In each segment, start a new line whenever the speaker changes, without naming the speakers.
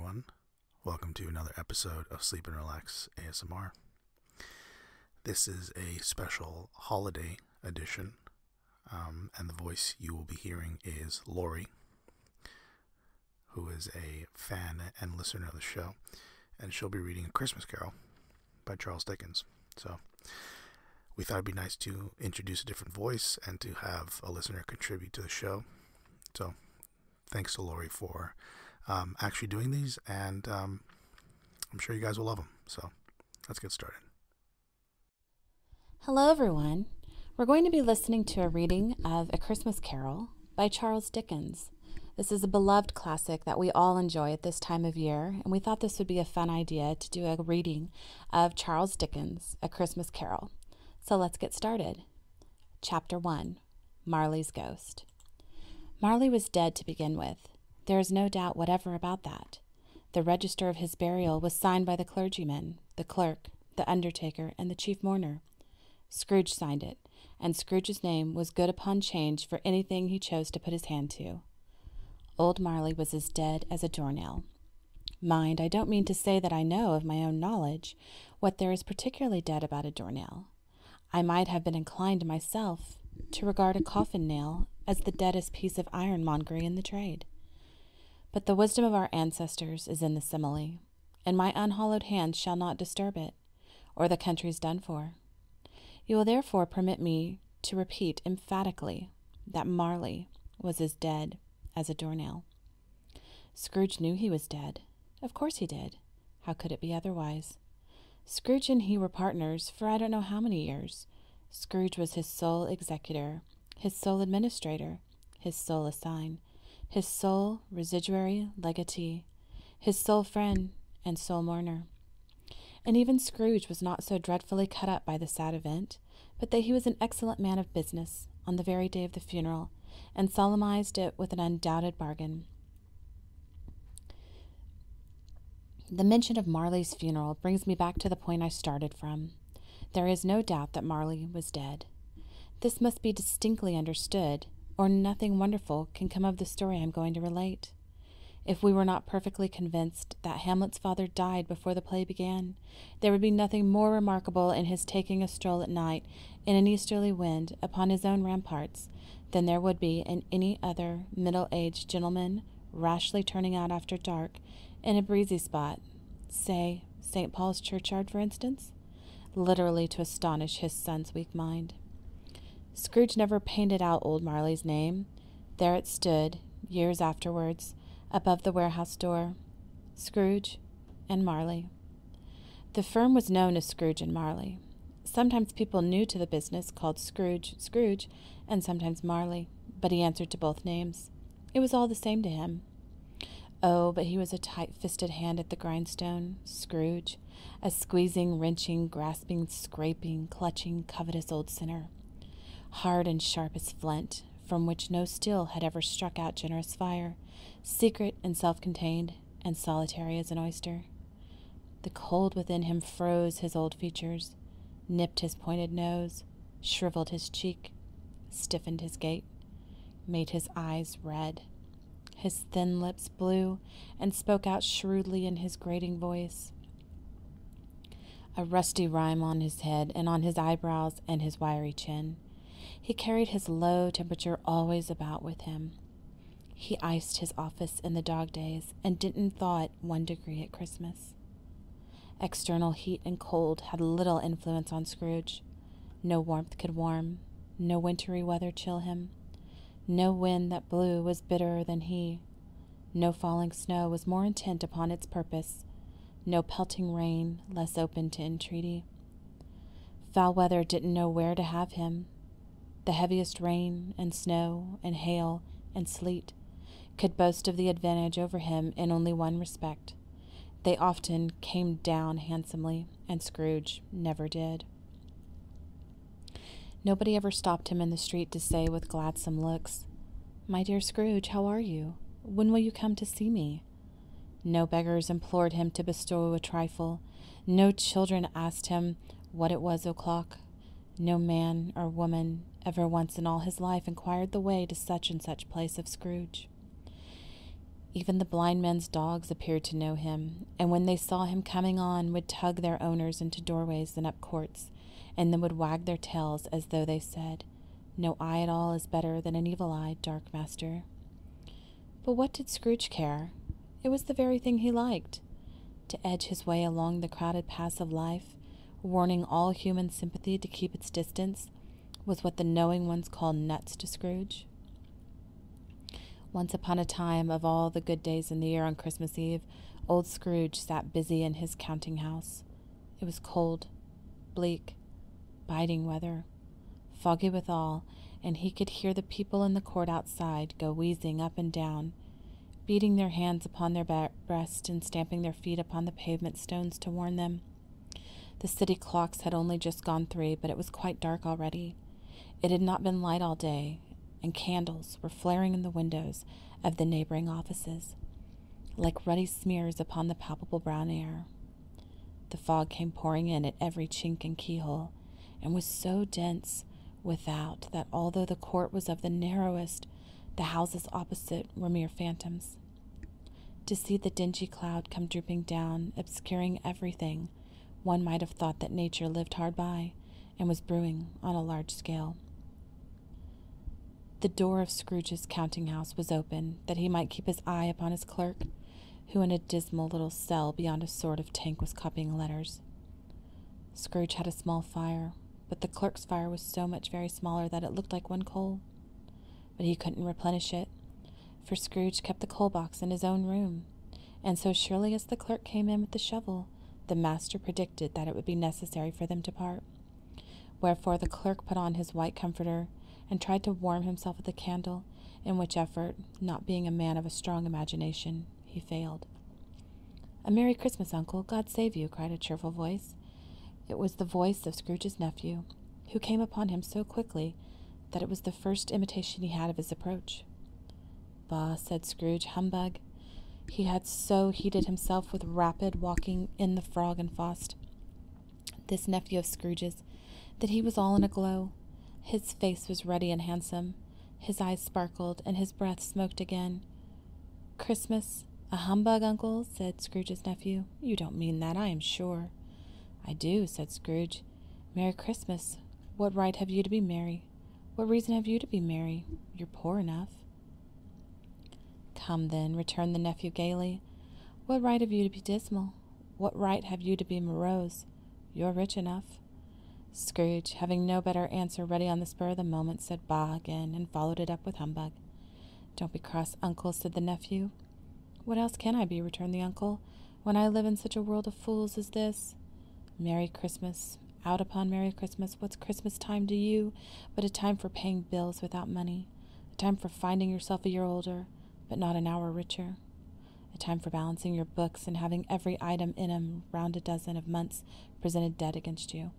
everyone. Welcome to another episode of Sleep and Relax ASMR. This is a special holiday edition, and the voice you will be hearing is Lori, who is a fan and listener of the show, and she'll be reading A Christmas Carol by Charles Dickens. So we thought it'd be nice to introduce a different voice and to have a listener contribute to the show. So thanks to Lori for actually doing these, and I'm sure you guys will love them. So let's get started.
Hello, everyone. We're going to be listening to a reading of A Christmas Carol by Charles Dickens. This is a beloved classic that we all enjoy at this time of year, and we thought this would be a fun idea to do a reading of Charles Dickens' A Christmas Carol. So let's get started. Chapter 1, Marley's Ghost. Marley was dead to begin with. There is no doubt whatever about that. The register of his burial was signed by the clergyman, the clerk, the undertaker, and the chief mourner. Scrooge signed it, and Scrooge's name was good upon change for anything he chose to put his hand to. Old Marley was as dead as a doornail. Mind, I don't mean to say that I know of my own knowledge what there is particularly dead about a doornail. I might have been inclined myself to regard a coffin nail as the deadest piece of ironmongery in the trade. But the wisdom of our ancestors is in the simile, and my unhallowed hand shall not disturb it, or the country's done for. You will therefore permit me to repeat emphatically that Marley was as dead as a doornail. Scrooge knew he was dead. Of course he did. How could it be otherwise? Scrooge and he were partners for I don't know how many years. Scrooge was his sole executor, his sole administrator, his sole assign, his sole residuary legatee, his sole friend and sole mourner. And even Scrooge was not so dreadfully cut up by the sad event, but that he was an excellent man of business on the very day of the funeral, and solemnized it with an undoubted bargain. The mention of Marley's funeral brings me back to the point I started from. There is no doubt that Marley was dead. This must be distinctly understood, or nothing wonderful can come of the story I'm going to relate. If we were not perfectly convinced that Hamlet's father died before the play began, there would be nothing more remarkable in his taking a stroll at night in an easterly wind upon his own ramparts than there would be in any other middle-aged gentleman rashly turning out after dark in a breezy spot, say St. Paul's churchyard, for instance, literally to astonish his son's weak mind. Scrooge never painted out old Marley's name. There it stood, years afterwards, above the warehouse door, Scrooge and Marley. The firm was known as Scrooge and Marley. Sometimes people new to the business called Scrooge, Scrooge, and sometimes Marley, but he answered to both names. It was all the same to him. Oh, but he was a tight-fisted hand at the grindstone, Scrooge, a squeezing, wrenching, grasping, scraping, clutching, covetous old sinner, hard and sharp as flint, from which no steel had ever struck out generous fire, secret and self-contained, and solitary as an oyster. The cold within him froze his old features, nipped his pointed nose, shriveled his cheek, stiffened his gait, made his eyes red. His thin lips blew and spoke out shrewdly in his grating voice. A rusty rime on his head and on his eyebrows and his wiry chin. He carried his low temperature always about with him. He iced his office in the dog days and didn't thaw it 1 degree at Christmas. External heat and cold had little influence on Scrooge. No warmth could warm, no wintry weather chill him. No wind that blew was bitterer than he. No falling snow was more intent upon its purpose. No pelting rain less open to entreaty. Foul weather didn't know where to have him. The heaviest rain and snow and hail and sleet could boast of the advantage over him in only one respect. They often came down handsomely, and Scrooge never did. Nobody ever stopped him in the street to say with gladsome looks, "My dear Scrooge, how are you? When will you come to see me?" No beggars implored him to bestow a trifle. No children asked him what it was o'clock. No man or woman ever once in all his life inquired the way to such and such place of Scrooge. Even the blind men's dogs appeared to know him, and when they saw him coming on, would tug their owners into doorways and up courts, and then would wag their tails as though they said, "No eye at all is better than an evil-eyed dark master." But what did Scrooge care? It was the very thing he liked. To edge his way along the crowded paths of life, warning all human sympathy to keep its distance, was what the knowing ones call nuts to Scrooge. Once upon a time, of all the good days in the year on Christmas Eve, old Scrooge sat busy in his counting house. It was cold, bleak, biting weather, foggy withal, and he could hear the people in the court outside go wheezing up and down, beating their hands upon their breasts and stamping their feet upon the pavement stones to warn them. The city clocks had only just gone 3, but it was quite dark already. It had not been light all day, and candles were flaring in the windows of the neighboring offices, like ruddy smears upon the palpable brown air. The fog came pouring in at every chink and keyhole, and was so dense without that although the court was of the narrowest, the houses opposite were mere phantoms. To see the dingy cloud come drooping down, obscuring everything, one might have thought that nature lived hard by, and was brewing on a large scale. The door of Scrooge's counting-house was open, that he might keep his eye upon his clerk, who in a dismal little cell beyond a sort of tank was copying letters. Scrooge had a small fire, but the clerk's fire was so much very smaller that it looked like one coal. But he couldn't replenish it, for Scrooge kept the coal box in his own room, and so surely as the clerk came in with the shovel, the master predicted that it would be necessary for them to part. Wherefore the clerk put on his white comforter, and tried to warm himself with a candle, in which effort, not being a man of a strong imagination, he failed. "A Merry Christmas, Uncle! God save you!" cried a cheerful voice. It was the voice of Scrooge's nephew, who came upon him so quickly that it was the first imitation he had of his approach. "Bah," said Scrooge, "humbug!" He had so heated himself with rapid walking in the Frog and Faust, this nephew of Scrooge's, that he was all in a glow. His face was ruddy and handsome, his eyes sparkled, and his breath smoked again. "Christmas, a humbug, Uncle?" said Scrooge's nephew. "You don't mean that, I am sure." "I do," said Scrooge. "Merry Christmas. What right have you to be merry? What reason have you to be merry? You're poor enough." "Come, then," returned the nephew gaily. "What right have you to be dismal? What right have you to be morose? You're rich enough." Scrooge, having no better answer ready on the spur of the moment, said "bah" again, and followed it up with "humbug." "Don't be cross, Uncle," said the nephew. "What else can I be?" returned the uncle, "when I live in such a world of fools as this? Merry Christmas, out upon Merry Christmas. What's Christmas time to you but a time for paying bills without money, a time for finding yourself a year older, but not an hour richer, a time for balancing your books and having every item in 'em round a dozen of months presented dead against you.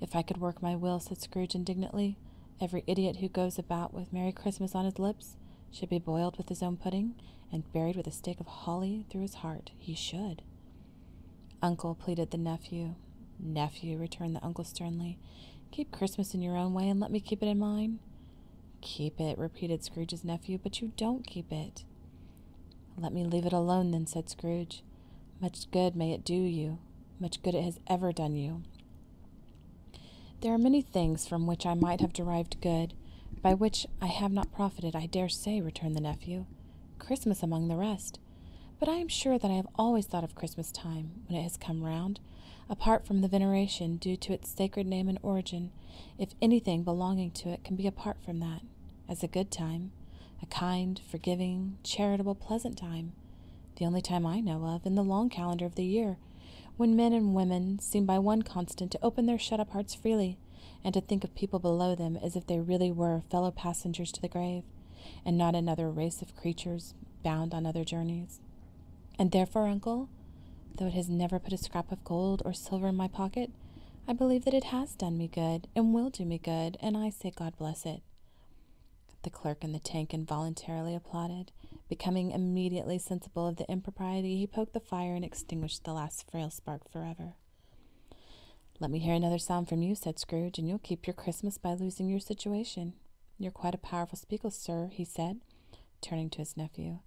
If I could work my will," said Scrooge indignantly, "every idiot who goes about with Merry Christmas on his lips should be boiled with his own pudding and buried with a stake of holly through his heart. He should." "Uncle," pleaded the nephew. "Nephew," returned the uncle sternly, "keep Christmas in your own way and let me keep it in mine." "Keep it," repeated Scrooge's nephew, "but you don't keep it." "Let me leave it alone then," said Scrooge. "Much good may it do you, much good it has ever done you." "There are many things from which I might have derived good, by which I have not profited, I dare say," returned the nephew, "Christmas among the rest. But I am sure that I have always thought of Christmas time, when it has come round, apart from the veneration due to its sacred name and origin, if anything belonging to it can be apart from that, as a good time, a kind, forgiving, charitable, pleasant time, the only time I know of in the long calendar of the year, when men and women seem by one constant to open their shut-up hearts freely, and to think of people below them as if they really were fellow passengers to the grave, and not another race of creatures bound on other journeys. And therefore, Uncle, though it has never put a scrap of gold or silver in my pocket, I believe that it has done me good, and will do me good, and I say God bless it." The clerk in the tank involuntarily applauded. Becoming immediately sensible of the impropriety, he poked the fire and extinguished the last frail spark forever. "Let me hear another sound from you," said Scrooge, "and you'll keep your Christmas by losing your situation. You're quite a powerful speaker, sir," he said, turning to his nephew.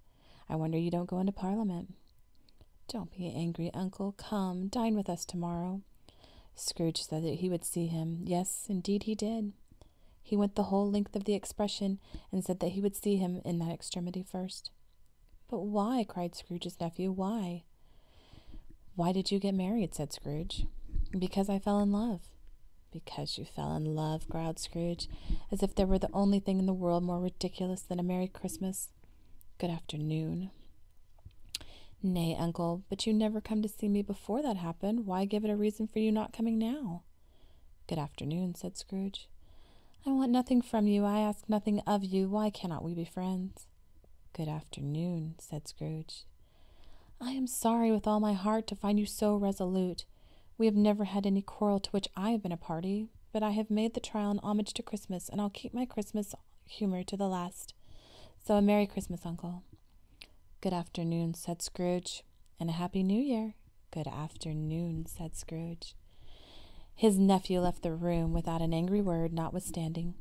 I wonder you don't go into Parliament." "Don't be angry, Uncle. Come, dine with us tomorrow." Scrooge said that he would see him. Yes, indeed he did. He went the whole length of the expression, and said that he would see him in that extremity first. "But why?" cried Scrooge's nephew. "Why?" "Why did you get married?" said Scrooge. "Because I fell in love." "Because you fell in love," growled Scrooge, as if there were the only thing in the world more ridiculous than a Merry Christmas. "Good afternoon." "Nay, Uncle, but you never come to see me before that happened. Why give it a reason for you not coming now?" "Good afternoon," said Scrooge. "I want nothing from you. I ask nothing of you. Why cannot we be friends?" "Good afternoon," said Scrooge. "I am sorry with all my heart to find you so resolute. We have never had any quarrel to which I have been a party, but I have made the trial in homage to Christmas, and I'll keep my Christmas humor to the last. So a Merry Christmas, Uncle." "Good afternoon," said Scrooge. "And a Happy New Year." "Good afternoon," said Scrooge. His nephew left the room without an angry word, notwithstanding.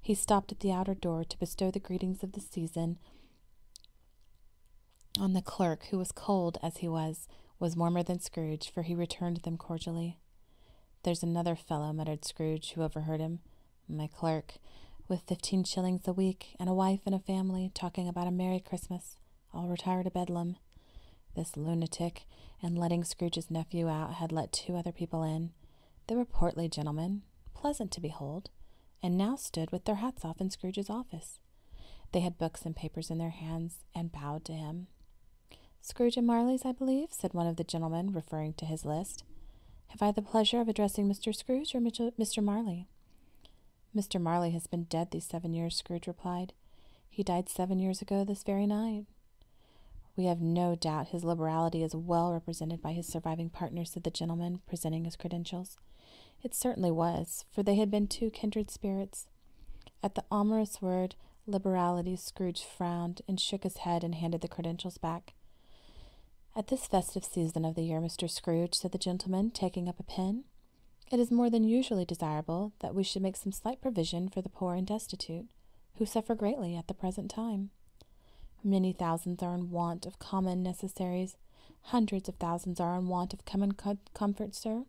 He stopped at the outer door to bestow the greetings of the season on the clerk, who was cold as he was warmer than Scrooge, for he returned them cordially. "There's another fellow," muttered Scrooge, who overheard him. "My clerk, with 15 shillings a week, and a wife and a family, talking about a Merry Christmas. I'll retire to Bedlam." This lunatic, in letting Scrooge's nephew out, had let 2 other people in. They were portly gentlemen, pleasant to behold, and now stood with their hats off in Scrooge's office. They had books and papers in their hands, and bowed to him. "Scrooge and Marley's, I believe," said one of the gentlemen, referring to his list. "Have I the pleasure of addressing Mr. Scrooge or Mr. Marley?" "Mr. Marley has been dead these 7 years," Scrooge replied. "He died 7 years ago this very night." "We have no doubt his liberality is well represented by his surviving partner," said the gentleman, presenting his credentials. It certainly was, for they had been 2 kindred spirits. At the ominous word liberality, Scrooge frowned and shook his head and handed the credentials back. "At this festive season of the year, Mr. Scrooge," said the gentleman, taking up a pen, "it is more than usually desirable that we should make some slight provision for the poor and destitute, who suffer greatly at the present time. Many thousands are in want of common necessaries. Hundreds of thousands are in want of common comfort, sir."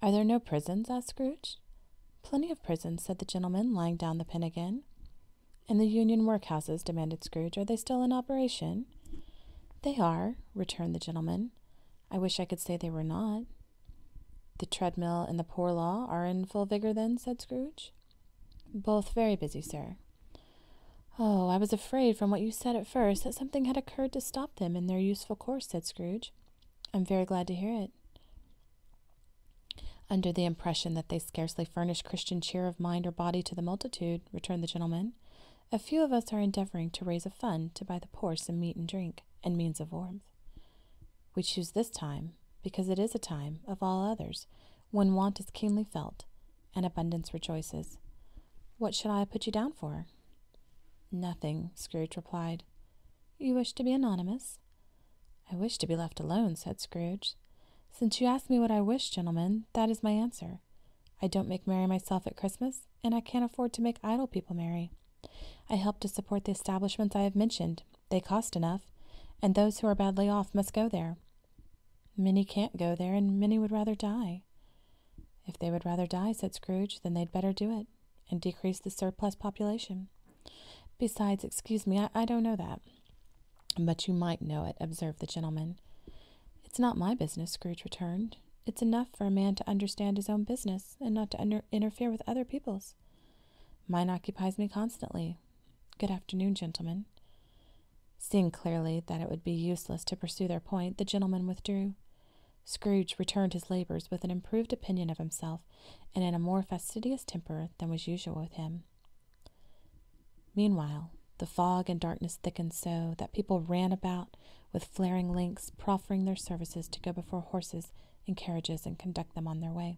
"Are there no prisons?" asked Scrooge. "Plenty of prisons," said the gentleman, laying down the pen again. "And the Union workhouses?" demanded Scrooge. "Are they still in operation?" "They are," returned the gentleman. "I wish I could say they were not." "The treadmill and the poor law are in full vigor, then?" said Scrooge. "Both very busy, sir." "Oh, I was afraid from what you said at first that something had occurred to stop them in their useful course," said Scrooge. "I'm very glad to hear it." "Under the impression that they scarcely furnish Christian cheer of mind or body to the multitude," returned the gentleman, "a few of us are endeavoring to raise a fund to buy the poor some meat and drink, and means of warmth. We choose this time, because it is a time, of all others, when want is keenly felt, and abundance rejoices. What should I put you down for?" "Nothing," Scrooge replied. "You wish to be anonymous?" "I wish to be left alone," said Scrooge. "Since you ask me what I wish, gentlemen, that is my answer. I don't make merry myself at Christmas, and I can't afford to make idle people merry. I help to support the establishments I have mentioned. They cost enough, and those who are badly off must go there. Many can't go there, and many would rather die." "If they would rather die," said Scrooge, "then they'd better do it, and decrease the surplus population. Besides, excuse me, I don't know that." "But you might know it," observed the gentleman. "It's not my business," Scrooge returned. "It's enough for a man to understand his own business, and not to interfere with other people's. Mine occupies me constantly. Good afternoon, gentlemen." Seeing clearly that it would be useless to pursue their point, the gentleman withdrew. Scrooge returned his labors with an improved opinion of himself, and in a more fastidious temper than was usual with him. Meanwhile, the fog and darkness thickened so that people ran about with flaring lamps, proffering their services to go before horses and carriages and conduct them on their way.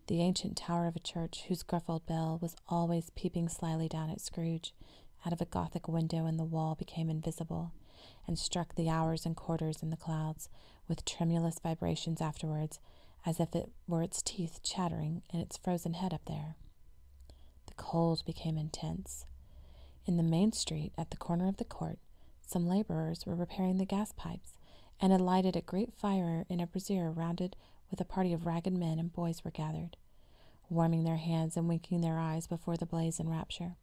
The ancient tower of a church, whose gruffled bell was always peeping slyly down at Scrooge, out of a Gothic window in the wall, became invisible, and struck the hours and quarters in the clouds with tremulous vibrations afterwards, as if it were its teeth chattering in its frozen head up there. The cold became intense. In the main street, at the corner of the court, Some laborers were repairing the gas pipes, and had lighted a great fire in a brazier rounded with a party of ragged men and boys were gathered, warming their hands and winking their eyes before the blaze in rapture.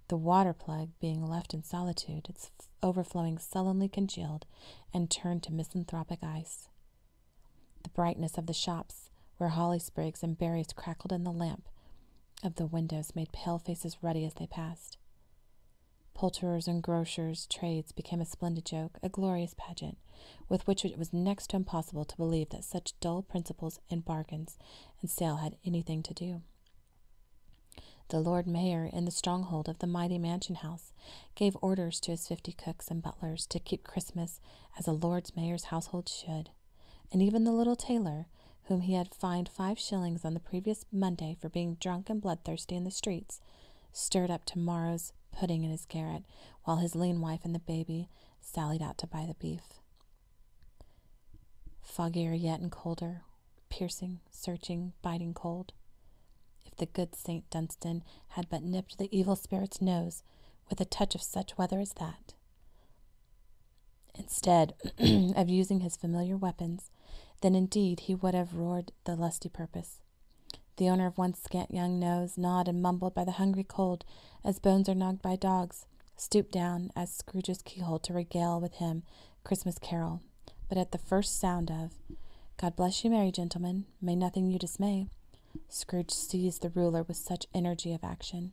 The water plug, being left in solitude, its overflowing sullenly congealed and turned to misanthropic ice. The brightness of the shops, where holly sprigs and berries crackled in the lamp of the windows, made pale faces ruddy as they passed. Poulterers' and grocers' trades became a splendid joke, a glorious pageant, with which it was next to impossible to believe that such dull principles in bargains and sale had anything to do. The Lord Mayor, in the stronghold of the mighty mansion house, gave orders to his 50 cooks and butlers to keep Christmas as a Lord Mayor's household should, and even the little tailor, whom he had fined 5 shillings on the previous Monday for being drunk and bloodthirsty in the streets, stirred up tomorrow's pudding in his garret, while his lean wife and the baby sallied out to buy the beef. Foggier yet and colder, piercing, searching, biting cold. If the good St. Dunstan had but nipped the evil spirit's nose with a touch of such weather as that, instead of using his familiar weapons, then indeed he would have roared the lusty purpose. The owner of one scant young nose, gnawed and mumbled by the hungry cold, as bones are gnawed by dogs, stooped down as Scrooge's keyhole to regale with him Christmas carol. But at the first sound of "God bless you, merry gentlemen, may nothing you dismay," Scrooge seized the ruler with such energy of action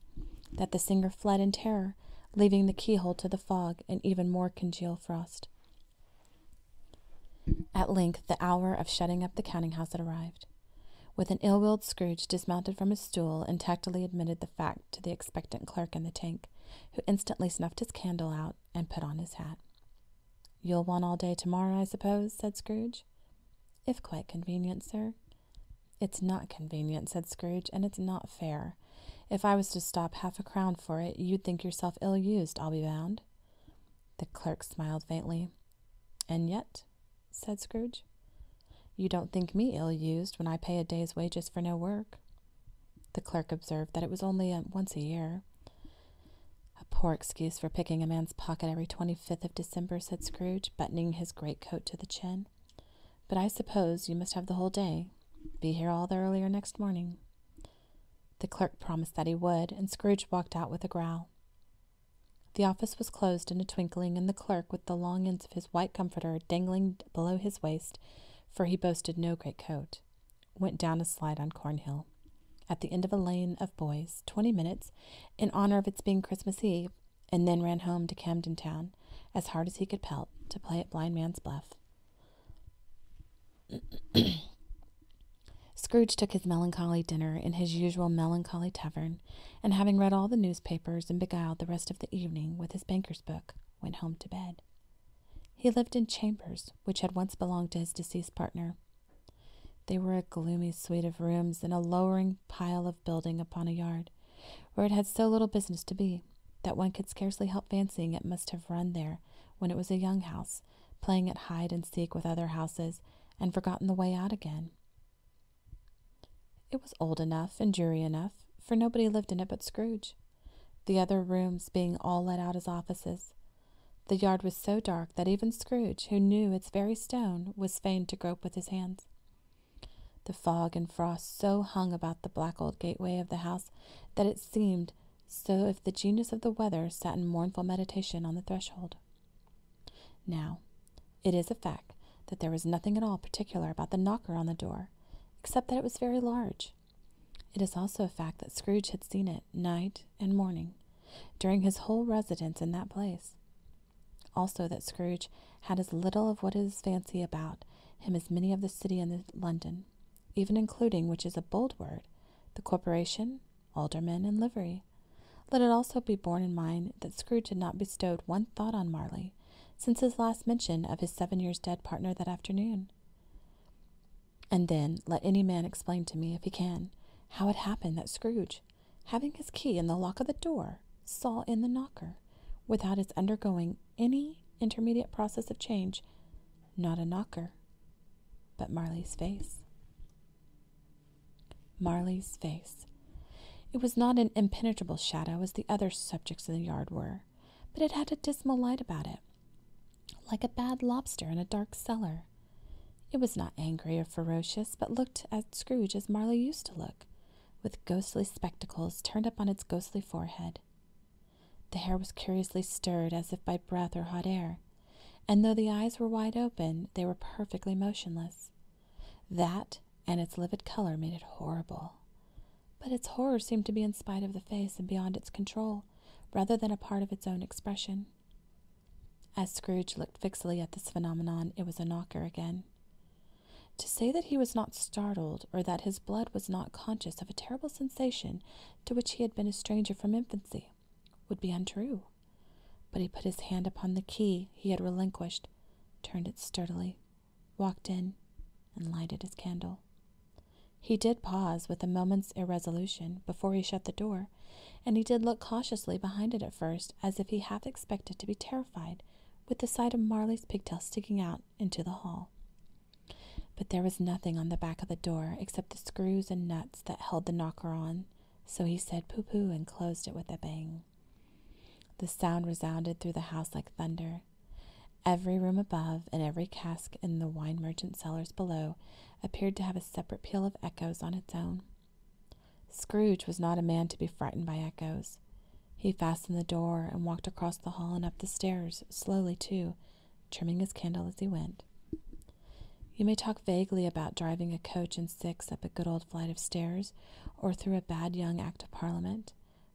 that the singer fled in terror, leaving the keyhole to the fog and even more congealed frost. At length the hour of shutting up the counting-house had arrived. With an ill-willed Scrooge dismounted from his stool and tactily admitted the fact to the expectant clerk in the tank, who instantly snuffed his candle out and put on his hat. "You'll want all day tomorrow, I suppose?" said Scrooge. "If quite convenient, sir." "It's not convenient," said Scrooge, "and it's not fair. If I was to stop half a crown for it, you'd think yourself ill-used, I'll be bound." The clerk smiled faintly. "And yet," said Scrooge, "you don't think me ill-used when I pay a day's wages for no work." The clerk observed that it was only once a year. "A poor excuse for picking a man's pocket every 25th of December," said Scrooge, buttoning his greatcoat to the chin. "But I suppose you must have the whole day. Be here all the earlier next morning." The clerk promised that he would, and Scrooge walked out with a growl. The office was closed in a twinkling, and the clerk, with the long ends of his white comforter dangling below his waist, for he boasted no great coat, went down a slide on Cornhill, at the end of a lane of boys, 20 minutes, in honor of its being Christmas Eve, and then ran home to Camden Town, as hard as he could pelt, to play at Blind Man's Bluff. Scrooge took his melancholy dinner in his usual melancholy tavern, and having read all the newspapers and beguiled the rest of the evening with his banker's book, went home to bed. He lived in chambers which had once belonged to his deceased partner. They were a gloomy suite of rooms in a lowering pile of building upon a yard, where it had so little business to be, that one could scarcely help fancying it must have run there when it was a young house, playing at hide-and-seek with other houses, and forgotten the way out again. It was old enough and dreary enough, for nobody lived in it but Scrooge, the other rooms being all let out as offices. The yard was so dark that even Scrooge, who knew its very stone, was fain to grope with his hands. The fog and frost so hung about the black old gateway of the house that it seemed so if the genius of the weather sat in mournful meditation on the threshold. Now, it is a fact that there was nothing at all particular about the knocker on the door, except that it was very large. It is also a fact that Scrooge had seen it night and morning during his whole residence in that place. Also that Scrooge had as little of what is fancy about him as many of the city and London, even including, which is a bold word, the corporation, aldermen, and livery. Let it also be borne in mind that Scrooge had not bestowed one thought on Marley since his last mention of his 7 years dead partner that afternoon. And then let any man explain to me, if he can, how it happened that Scrooge, having his key in the lock of the door, saw in the knocker, without its undergoing any intermediate process of change, not a knocker, but Marley's face. Marley's face. It was not an impenetrable shadow as the other subjects in the yard were, but it had a dismal light about it, like a bad lobster in a dark cellar. It was not angry or ferocious, but looked at Scrooge as Marley used to look, with ghostly spectacles turned up on its ghostly forehead. The hair was curiously stirred as if by breath or hot air, and though the eyes were wide open, they were perfectly motionless. That and its livid color made it horrible. But its horror seemed to be in spite of the face and beyond its control, rather than a part of its own expression. As Scrooge looked fixedly at this phenomenon, it was a knocker again. To say that he was not startled, or that his blood was not conscious of a terrible sensation to which he had been a stranger from infancy, would be untrue. But he put his hand upon the key he had relinquished, turned it sturdily, walked in, and lighted his candle. He did pause with a moment's irresolution before he shut the door, and he did look cautiously behind it at first, as if he half expected to be terrified with the sight of Marley's pigtail sticking out into the hall. But there was nothing on the back of the door except the screws and nuts that held the knocker on, so he said pooh-pooh and closed it with a bang. The sound resounded through the house like thunder. Every room above and every cask in the wine merchant cellars below appeared to have a separate peal of echoes on its own. Scrooge was not a man to be frightened by echoes. He fastened the door and walked across the hall and up the stairs, slowly too, trimming his candle as he went. You may talk vaguely about driving a coach and six up a good old flight of stairs, or through a bad young Act of Parliament,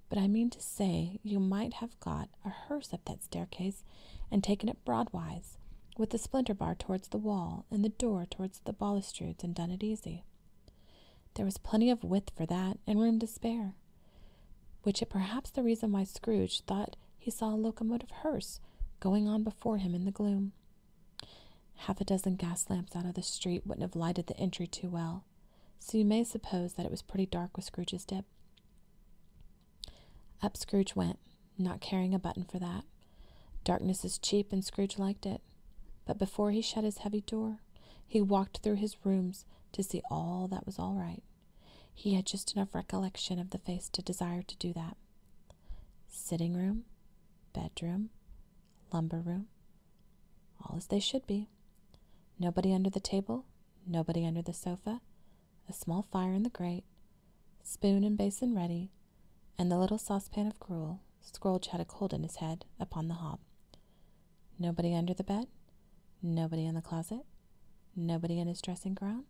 but I mean to say you might have got a hearse up that staircase and taken it broadwise, with the splinter bar towards the wall and the door towards the balustrades, and done it easy. There was plenty of width for that, and room to spare, which is perhaps the reason why Scrooge thought he saw a locomotive hearse going on before him in the gloom. Half a dozen gas lamps out of the street wouldn't have lighted the entry too well, so you may suppose that it was pretty dark with Scrooge's dip. Up Scrooge went, not caring a button for that. Darkness is cheap, and Scrooge liked it. But before he shut his heavy door, he walked through his rooms to see all that was all right. He had just enough recollection of the face to desire to do that. Sitting room, bedroom, lumber room, all as they should be. Nobody under the table, nobody under the sofa, a small fire in the grate, spoon and basin ready, and the little saucepan of gruel Scrooge had a cold in his head upon the hob. Nobody under the bed, nobody in the closet, nobody in his dressing gown,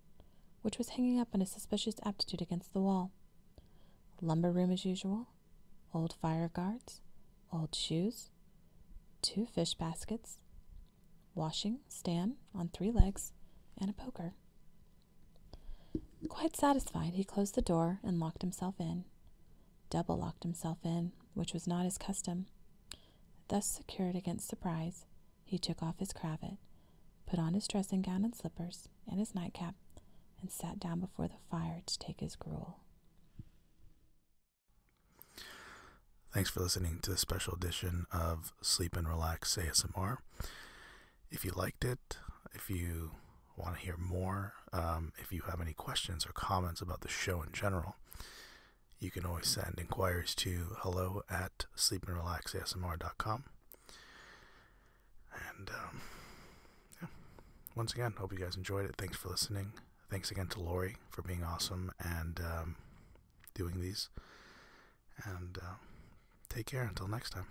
which was hanging up in a suspicious attitude against the wall. Lumber room as usual, old fire guards, old shoes, 2 fish baskets, washing stand on 3 legs, and a poker. Quite satisfied, he closed the door and locked himself in. Double locked himself in, which was not his custom. Thus secured against surprise, he took off his cravat, put on his dressing gown and slippers, and his nightcap, and sat down before the fire to take his gruel.
Thanks for listening to this special edition of Sleep and Relax ASMR. If you liked it, if you want to hear more, if you have any questions or comments about the show in general, you can always send inquiries to hello@sleepandrelaxasmr.com. And yeah, once again, hope you guys enjoyed it. Thanks for listening. Thanks again to Lori for being awesome and doing these. And take care until next time.